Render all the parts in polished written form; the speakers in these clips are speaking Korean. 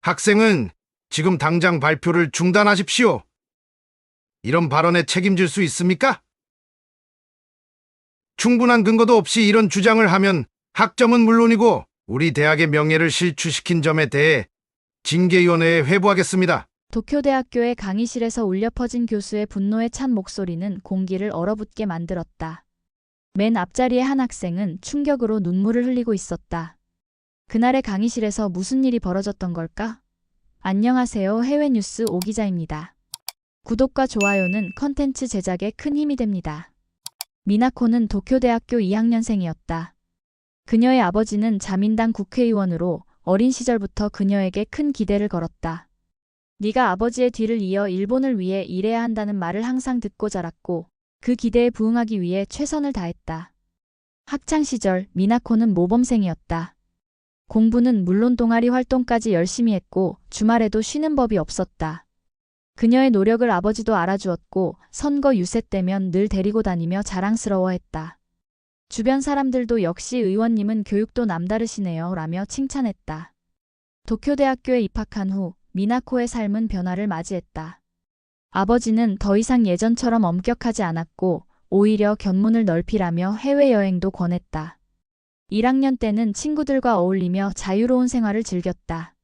학생은 지금 당장 발표를 중단하십시오. 이런 발언에 책임질 수 있습니까? 충분한 근거도 없이 이런 주장을 하면 학점은 물론이고 우리 대학의 명예를 실추시킨 점에 대해 징계위원회에 회부하겠습니다. 도쿄대학교의 강의실에서 울려 퍼진 교수의 분노에 찬 목소리는 공기를 얼어붙게 만들었다. 맨 앞자리의 한 학생은 충격으로 눈물을 흘리고 있었다. 그날의 강의실에서 무슨 일이 벌어졌던 걸까? 안녕하세요. 해외뉴스 오 기자입니다. 구독과 좋아요는 컨텐츠 제작에 큰 힘이 됩니다. 미나코는 도쿄대학교 2학년생이었다. 그녀의 아버지는 자민당 국회의원으로 어린 시절부터 그녀에게 큰 기대를 걸었다. 네가 아버지의 뒤를 이어 일본을 위해 일해야 한다는 말을 항상 듣고 자랐고 그 기대에 부응하기 위해 최선을 다했다. 학창시절 미나코는 모범생이었다. 공부는 물론 동아리 활동까지 열심히 했고 주말에도 쉬는 법이 없었다. 그녀의 노력을 아버지도 알아주었고 선거 유세 때면 늘 데리고 다니며 자랑스러워했다. 주변 사람들도 역시 의원님은 교육도 남다르시네요 라며 칭찬했다. 도쿄대학교에 입학한 후 미나코의 삶은 변화를 맞이했다. 아버지는 더 이상 예전처럼 엄격하지 않았고 오히려 견문을 넓히라며 해외여행도 권했다. 1학년 때는 친구들과 어울리며 자유로운 생활을 즐겼다.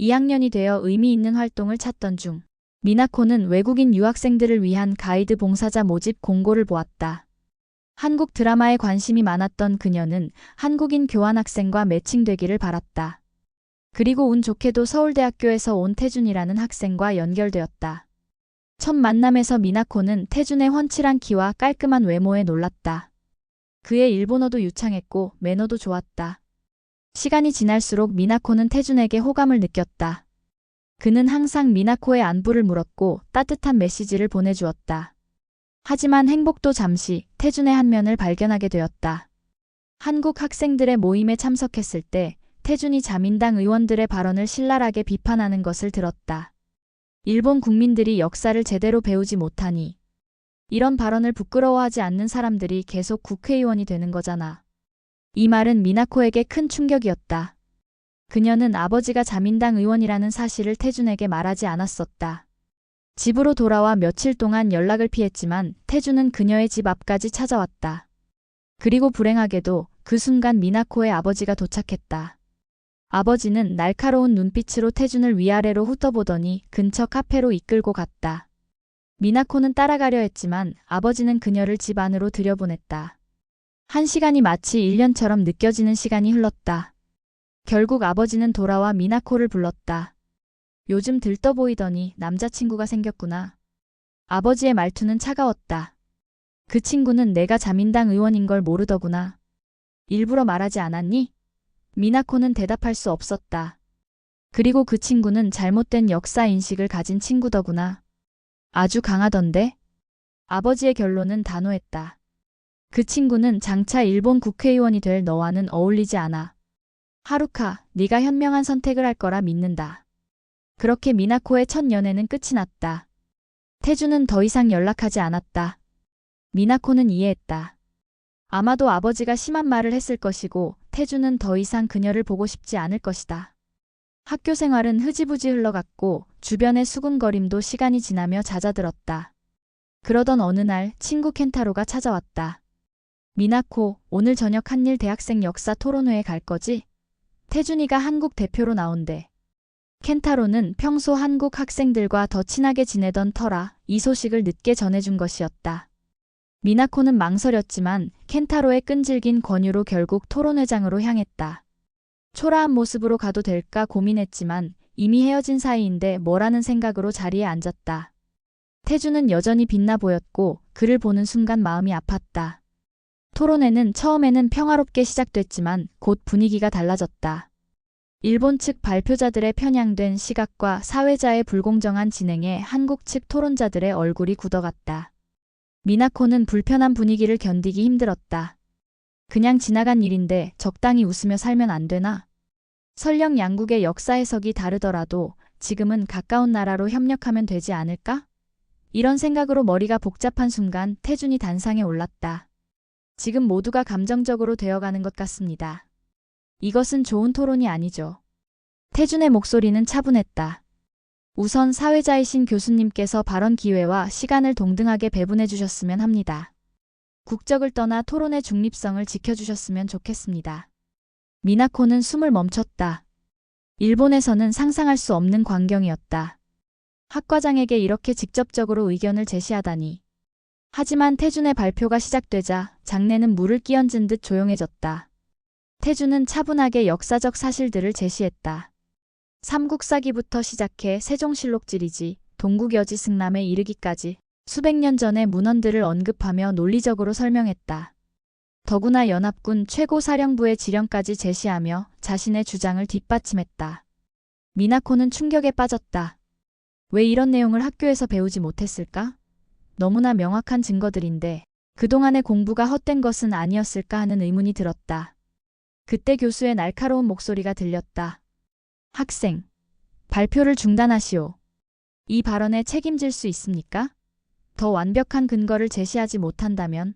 2학년이 되어 의미 있는 활동을 찾던 중 미나코는 외국인 유학생들을 위한 가이드 봉사자 모집 공고를 보았다. 한국 드라마에 관심이 많았던 그녀는 한국인 교환학생과 매칭되기를 바랐다. 그리고 운 좋게도 서울대학교에서 온 태준이라는 학생과 연결되었다. 첫 만남에서 미나코는 태준의 훤칠한 키와 깔끔한 외모에 놀랐다. 그의 일본어도 유창했고 매너도 좋았다. 시간이 지날수록 미나코는 태준에게 호감을 느꼈다. 그는 항상 미나코의 안부를 물었고 따뜻한 메시지를 보내주었다. 하지만 행복도 잠시 태준의 한 면을 발견하게 되었다. 한국 학생들의 모임에 참석했을 때 태준이 자민당 의원들의 발언을 신랄하게 비판하는 것을 들었다. 일본 국민들이 역사를 제대로 배우지 못하니 이런 발언을 부끄러워하지 않는 사람들이 계속 국회의원이 되는 거잖아. 이 말은 미나코에게 큰 충격이었다. 그녀는 아버지가 자민당 의원이라는 사실을 태준에게 말하지 않았었다. 집으로 돌아와 며칠 동안 연락을 피했지만 태준은 그녀의 집 앞까지 찾아왔다. 그리고 불행하게도 그 순간 미나코의 아버지가 도착했다. 아버지는 날카로운 눈빛으로 태준을 위아래로 훑어보더니 근처 카페로 이끌고 갔다. 미나코는 따라가려 했지만 아버지는 그녀를 집 안으로 들여보냈다. 1시간이 마치 1년처럼 느껴지는 시간이 흘렀다. 결국 아버지는 돌아와 미나코를 불렀다. 요즘 들떠 보이더니 남자친구가 생겼구나. 아버지의 말투는 차가웠다. 그 친구는 내가 자민당 의원인 걸 모르더구나. 일부러 말하지 않았니? 미나코는 대답할 수 없었다. 그리고 그 친구는 잘못된 역사 인식을 가진 친구더구나. 아주 강하던데? 아버지의 결론은 단호했다. 그 친구는 장차 일본 국회의원이 될 너와는 어울리지 않아. 하루카, 네가 현명한 선택을 할 거라 믿는다. 그렇게 미나코의 첫 연애는 끝이 났다. 태준은 더 이상 연락하지 않았다. 미나코는 이해했다. 아마도 아버지가 심한 말을 했을 것이고 태준은 더 이상 그녀를 보고 싶지 않을 것이다. 학교 생활은 흐지부지 흘러갔고 주변의 수군거림도 시간이 지나며 잦아들었다. 그러던 어느 날 친구 켄타로가 찾아왔다. 미나코, 오늘 저녁 한일 대학생 역사 토론회에 갈 거지? 태준이가 한국 대표로 나온대. 켄타로는 평소 한국 학생들과 더 친하게 지내던 터라 이 소식을 늦게 전해준 것이었다. 미나코는 망설였지만 켄타로의 끈질긴 권유로 결국 토론회장으로 향했다. 초라한 모습으로 가도 될까 고민했지만 이미 헤어진 사이인데 뭐라는 생각으로 자리에 앉았다. 태준은 여전히 빛나 보였고 그를 보는 순간 마음이 아팠다. 토론회는 처음에는 평화롭게 시작됐지만 곧 분위기가 달라졌다. 일본 측 발표자들의 편향된 시각과 사회자의 불공정한 진행에 한국 측 토론자들의 얼굴이 굳어갔다. 미나코는 불편한 분위기를 견디기 힘들었다. 그냥 지나간 일인데 적당히 웃으며 살면 안 되나? 설령 양국의 역사 해석이 다르더라도 지금은 가까운 나라로 협력하면 되지 않을까? 이런 생각으로 머리가 복잡한 순간 태준이 단상에 올랐다. 지금 모두가 감정적으로 되어가는 것 같습니다. 이것은 좋은 토론이 아니죠. 태준의 목소리는 차분했다. 우선 사회자이신 교수님께서 발언 기회와 시간을 동등하게 배분해 주셨으면 합니다. 국적을 떠나 토론의 중립성을 지켜주셨으면 좋겠습니다. 미나코는 숨을 멈췄다. 일본에서는 상상할 수 없는 광경이었다. 학과장에게 이렇게 직접적으로 의견을 제시하다니. 하지만 태준의 발표가 시작되자 장내는 물을 끼얹은 듯 조용해졌다. 태준은 차분하게 역사적 사실들을 제시했다. 삼국사기부터 시작해 세종실록 지리지, 동국여지 승람에 이르기까지 수백 년 전의 문헌들을 언급하며 논리적으로 설명했다. 더구나 연합군 최고사령부의 지령까지 제시하며 자신의 주장을 뒷받침했다. 미나코는 충격에 빠졌다. 왜 이런 내용을 학교에서 배우지 못했을까? 너무나 명확한 증거들인데 그동안의 공부가 헛된 것은 아니었을까 하는 의문이 들었다. 그때 교수의 날카로운 목소리가 들렸다. 학생, 발표를 중단하시오. 이 발언에 책임질 수 있습니까? 더 완벽한 근거를 제시하지 못한다면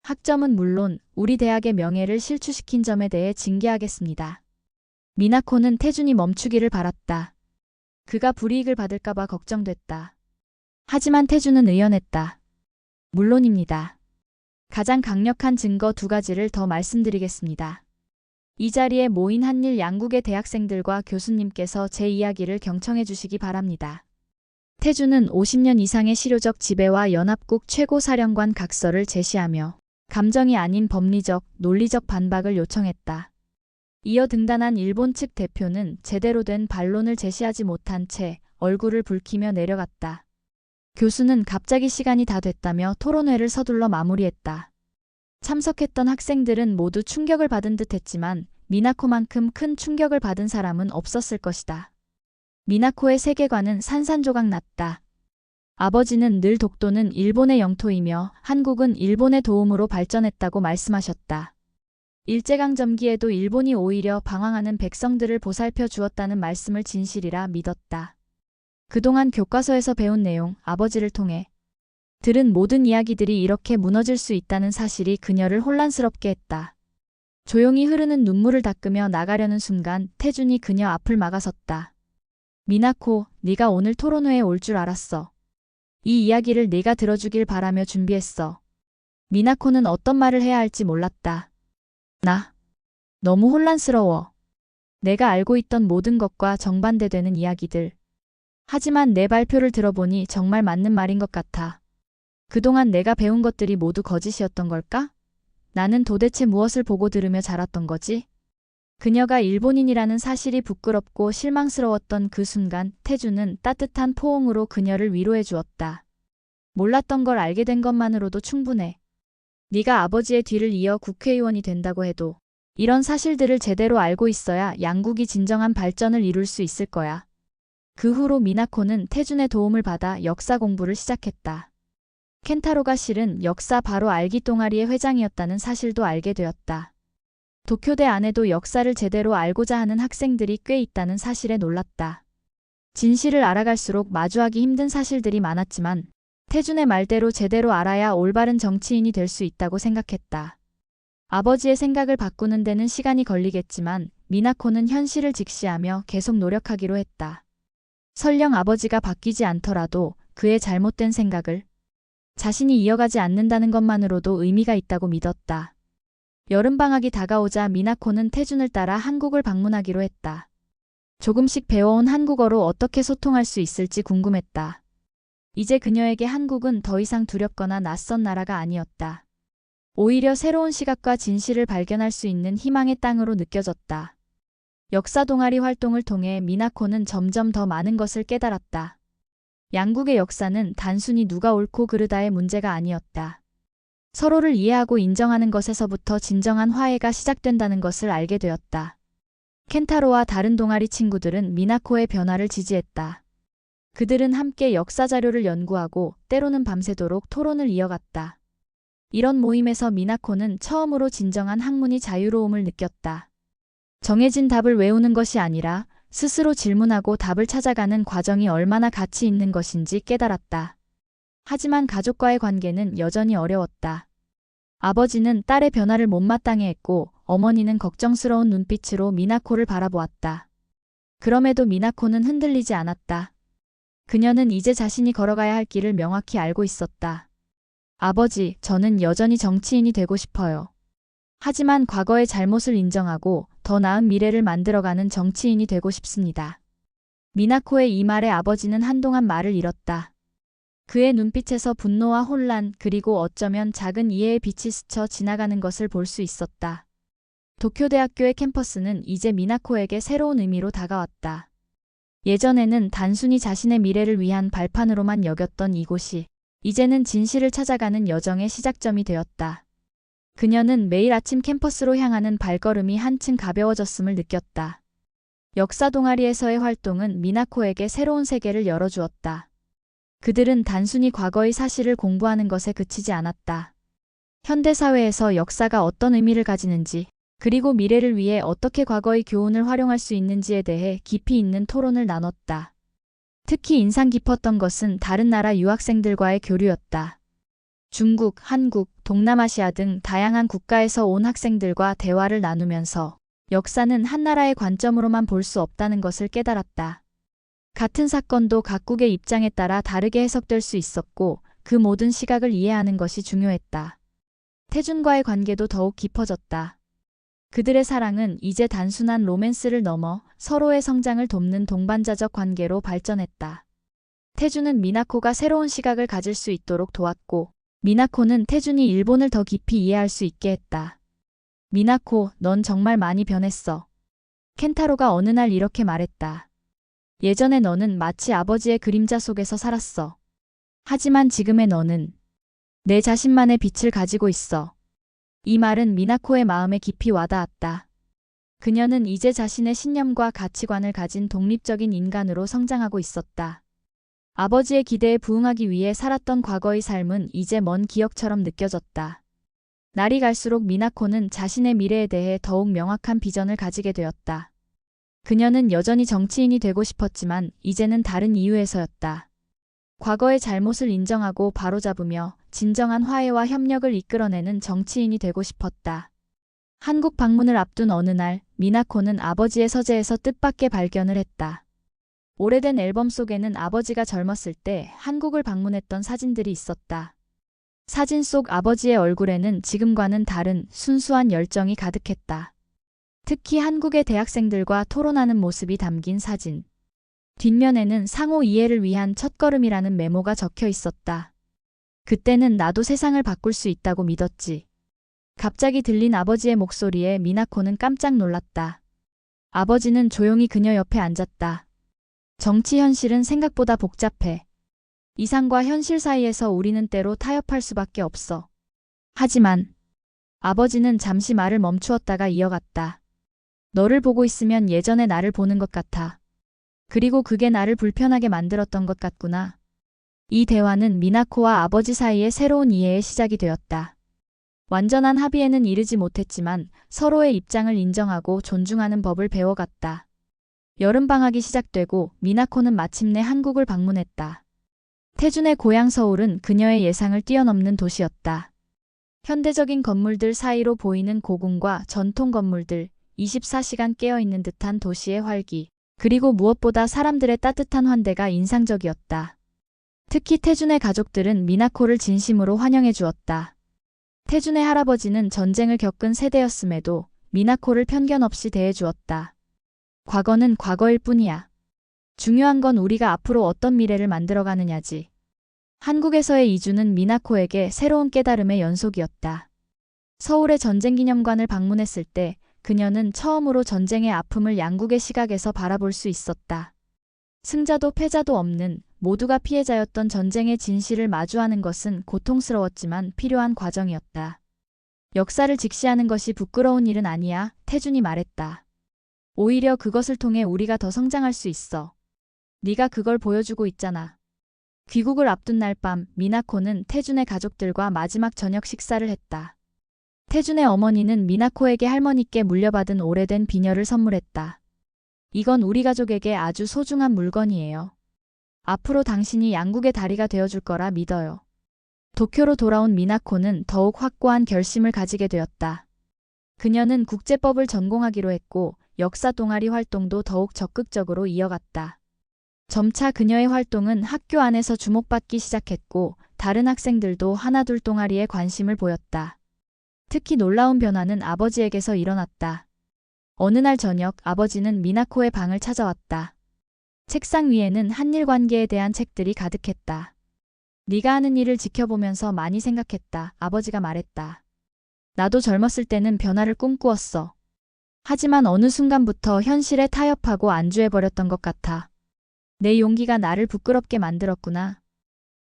학점은 물론 우리 대학의 명예를 실추시킨 점에 대해 징계하겠습니다. 미나코는 태준이 멈추기를 바랐다. 그가 불이익을 받을까봐 걱정됐다. 하지만 태준은 의연했다. 물론입니다. 가장 강력한 증거 2가지를 더 말씀드리겠습니다. 이 자리에 모인 한일 양국의 대학생들과 교수님께서 제 이야기를 경청해 주시기 바랍니다. 태준은 50년 이상의 실효적 지배와 연합국 최고사령관 각서를 제시하며 감정이 아닌 법리적, 논리적 반박을 요청했다. 이어 등단한 일본 측 대표는 제대로 된 반론을 제시하지 못한 채 얼굴을 붉히며 내려갔다. 교수는 갑자기 시간이 다 됐다며 토론회를 서둘러 마무리했다. 참석했던 학생들은 모두 충격을 받은 듯 했지만 미나코만큼 큰 충격을 받은 사람은 없었을 것이다. 미나코의 세계관은 산산조각 났다. 아버지는 늘 독도는 일본의 영토이며 한국은 일본의 도움으로 발전했다고 말씀하셨다. 일제강점기에도 일본이 오히려 방황하는 백성들을 보살펴 주었다는 말씀을 진실이라 믿었다. 그동안 교과서에서 배운 내용, 아버지를 통해 들은 모든 이야기들이 이렇게 무너질 수 있다는 사실이 그녀를 혼란스럽게 했다. 조용히 흐르는 눈물을 닦으며 나가려는 순간 태준이 그녀 앞을 막아섰다. 미나코, 네가 오늘 토론회에 올 줄 알았어. 이 이야기를 네가 들어주길 바라며 준비했어. 미나코는 어떤 말을 해야 할지 몰랐다. 나 너무 혼란스러워. 내가 알고 있던 모든 것과 정반대되는 이야기들. 하지만 내 발표를 들어보니 정말 맞는 말인 것 같아. 그동안 내가 배운 것들이 모두 거짓이었던 걸까? 나는 도대체 무엇을 보고 들으며 자랐던 거지? 그녀가 일본인이라는 사실이 부끄럽고 실망스러웠던 그 순간 태준은 따뜻한 포옹으로 그녀를 위로해 주었다. 몰랐던 걸 알게 된 것만으로도 충분해. 네가 아버지의 뒤를 이어 국회의원이 된다고 해도 이런 사실들을 제대로 알고 있어야 양국이 진정한 발전을 이룰 수 있을 거야. 그 후로 미나코는 태준의 도움을 받아 역사 공부를 시작했다. 켄타로가 실은 역사 바로 알기 동아리의 회장이었다는 사실도 알게 되었다. 도쿄대 안에도 역사를 제대로 알고자 하는 학생들이 꽤 있다는 사실에 놀랐다. 진실을 알아갈수록 마주하기 힘든 사실들이 많았지만 태준의 말대로 제대로 알아야 올바른 정치인이 될 수 있다고 생각했다. 아버지의 생각을 바꾸는 데는 시간이 걸리겠지만 미나코는 현실을 직시하며 계속 노력하기로 했다. 설령 아버지가 바뀌지 않더라도 그의 잘못된 생각을 자신이 이어가지 않는다는 것만으로도 의미가 있다고 믿었다. 여름방학이 다가오자 미나코는 태준을 따라 한국을 방문하기로 했다. 조금씩 배워온 한국어로 어떻게 소통할 수 있을지 궁금했다. 이제 그녀에게 한국은 더 이상 두렵거나 낯선 나라가 아니었다. 오히려 새로운 시각과 진실을 발견할 수 있는 희망의 땅으로 느껴졌다. 역사 동아리 활동을 통해 미나코는 점점 더 많은 것을 깨달았다. 양국의 역사는 단순히 누가 옳고 그르다의 문제가 아니었다. 서로를 이해하고 인정하는 것에서부터 진정한 화해가 시작된다는 것을 알게 되었다. 켄타로와 다른 동아리 친구들은 미나코의 변화를 지지했다. 그들은 함께 역사 자료를 연구하고 때로는 밤새도록 토론을 이어갔다. 이런 모임에서 미나코는 처음으로 진정한 학문의 자유로움을 느꼈다. 정해진 답을 외우는 것이 아니라 스스로 질문하고 답을 찾아가는 과정이 얼마나 가치 있는 것인지 깨달았다. 하지만 가족과의 관계는 여전히 어려웠다. 아버지는 딸의 변화를 못마땅해 했고 어머니는 걱정스러운 눈빛으로 미나코를 바라보았다. 그럼에도 미나코는 흔들리지 않았다. 그녀는 이제 자신이 걸어가야 할 길을 명확히 알고 있었다. 아버지, 저는 여전히 정치인이 되고 싶어요. 하지만 과거의 잘못을 인정하고 더 나은 미래를 만들어가는 정치인이 되고 싶습니다. 미나코의 이 말에 아버지는 한동안 말을 잃었다. 그의 눈빛에서 분노와 혼란 그리고 어쩌면 작은 이해의 빛이 스쳐 지나가는 것을 볼 수 있었다. 도쿄대학교의 캠퍼스는 이제 미나코에게 새로운 의미로 다가왔다. 예전에는 단순히 자신의 미래를 위한 발판으로만 여겼던 이곳이 이제는 진실을 찾아가는 여정의 시작점이 되었다. 그녀는 매일 아침 캠퍼스로 향하는 발걸음이 한층 가벼워졌음을 느꼈다. 역사 동아리에서의 활동은 미나코에게 새로운 세계를 열어주었다. 그들은 단순히 과거의 사실을 공부하는 것에 그치지 않았다. 현대사회에서 역사가 어떤 의미를 가지는지, 그리고 미래를 위해 어떻게 과거의 교훈을 활용할 수 있는지에 대해 깊이 있는 토론을 나눴다. 특히 인상 깊었던 것은 다른 나라 유학생들과의 교류였다. 중국, 한국, 동남아시아 등 다양한 국가에서 온 학생들과 대화를 나누면서 역사는 한 나라의 관점으로만 볼 수 없다는 것을 깨달았다. 같은 사건도 각국의 입장에 따라 다르게 해석될 수 있었고 그 모든 시각을 이해하는 것이 중요했다. 태준과의 관계도 더욱 깊어졌다. 그들의 사랑은 이제 단순한 로맨스를 넘어 서로의 성장을 돕는 동반자적 관계로 발전했다. 태준은 미나코가 새로운 시각을 가질 수 있도록 도왔고 미나코는 태준이 일본을 더 깊이 이해할 수 있게 했다. 미나코, 넌 정말 많이 변했어. 켄타로가 어느 날 이렇게 말했다. 예전에 너는 마치 아버지의 그림자 속에서 살았어. 하지만 지금의 너는 내 자신만의 빛을 가지고 있어. 이 말은 미나코의 마음에 깊이 와닿았다. 그녀는 이제 자신의 신념과 가치관을 가진 독립적인 인간으로 성장하고 있었다. 아버지의 기대에 부응하기 위해 살았던 과거의 삶은 이제 먼 기억처럼 느껴졌다. 날이 갈수록 미나코는 자신의 미래에 대해 더욱 명확한 비전을 가지게 되었다. 그녀는 여전히 정치인이 되고 싶었지만 이제는 다른 이유에서였다. 과거의 잘못을 인정하고 바로잡으며 진정한 화해와 협력을 이끌어내는 정치인이 되고 싶었다. 한국 방문을 앞둔 어느 날, 미나코는 아버지의 서재에서 뜻밖의 발견을 했다. 오래된 앨범 속에는 아버지가 젊었을 때 한국을 방문했던 사진들이 있었다. 사진 속 아버지의 얼굴에는 지금과는 다른 순수한 열정이 가득했다. 특히 한국의 대학생들과 토론하는 모습이 담긴 사진. 뒷면에는 상호 이해를 위한 첫걸음이라는 메모가 적혀 있었다. 그때는 나도 세상을 바꿀 수 있다고 믿었지. 갑자기 들린 아버지의 목소리에 미나코는 깜짝 놀랐다. 아버지는 조용히 그녀 옆에 앉았다. 정치 현실은 생각보다 복잡해. 이상과 현실 사이에서 우리는 때로 타협할 수밖에 없어. 하지만 아버지는 잠시 말을 멈추었다가 이어갔다. 너를 보고 있으면 예전의 나를 보는 것 같아. 그리고 그게 나를 불편하게 만들었던 것 같구나. 이 대화는 미나코와 아버지 사이의 새로운 이해의 시작이 되었다. 완전한 합의에는 이르지 못했지만 서로의 입장을 인정하고 존중하는 법을 배워갔다. 여름방학이 시작되고 미나코는 마침내 한국을 방문했다. 태준의 고향 서울은 그녀의 예상을 뛰어넘는 도시였다. 현대적인 건물들 사이로 보이는 고궁과 전통 건물들, 24시간 깨어있는 듯한 도시의 활기, 그리고 무엇보다 사람들의 따뜻한 환대가 인상적이었다. 특히 태준의 가족들은 미나코를 진심으로 환영해 주었다. 태준의 할아버지는 전쟁을 겪은 세대였음에도 미나코를 편견 없이 대해 주었다. 과거는 과거일 뿐이야. 중요한 건 우리가 앞으로 어떤 미래를 만들어가느냐지. 한국에서의 이주는 미나코에게 새로운 깨달음의 연속이었다. 서울의 전쟁기념관을 방문했을 때 그녀는 처음으로 전쟁의 아픔을 양국의 시각에서 바라볼 수 있었다. 승자도 패자도 없는 모두가 피해자였던 전쟁의 진실을 마주하는 것은 고통스러웠지만 필요한 과정이었다. 역사를 직시하는 것이 부끄러운 일은 아니야, 태준이 말했다. 오히려 그것을 통해 우리가 더 성장할 수 있어. 네가 그걸 보여주고 있잖아. 귀국을 앞둔 날 밤, 미나코는 태준의 가족들과 마지막 저녁 식사를 했다. 태준의 어머니는 미나코에게 할머니께 물려받은 오래된 비녀를 선물했다. 이건 우리 가족에게 아주 소중한 물건이에요. 앞으로 당신이 양국의 다리가 되어줄 거라 믿어요. 도쿄로 돌아온 미나코는 더욱 확고한 결심을 가지게 되었다. 그녀는 국제법을 전공하기로 했고 역사 동아리 활동도 더욱 적극적으로 이어갔다. 점차 그녀의 활동은 학교 안에서 주목받기 시작했고 다른 학생들도 하나둘 동아리에 관심을 보였다. 특히 놀라운 변화는 아버지에게서 일어났다. 어느 날 저녁 아버지는 미나코의 방을 찾아왔다. 책상 위에는 한일 관계에 대한 책들이 가득했다. 네가 하는 일을 지켜보면서 많이 생각했다. 아버지가 말했다. 나도 젊었을 때는 변화를 꿈꾸었어. 하지만 어느 순간부터 현실에 타협하고 안주해버렸던 것 같아. 내 용기가 나를 부끄럽게 만들었구나.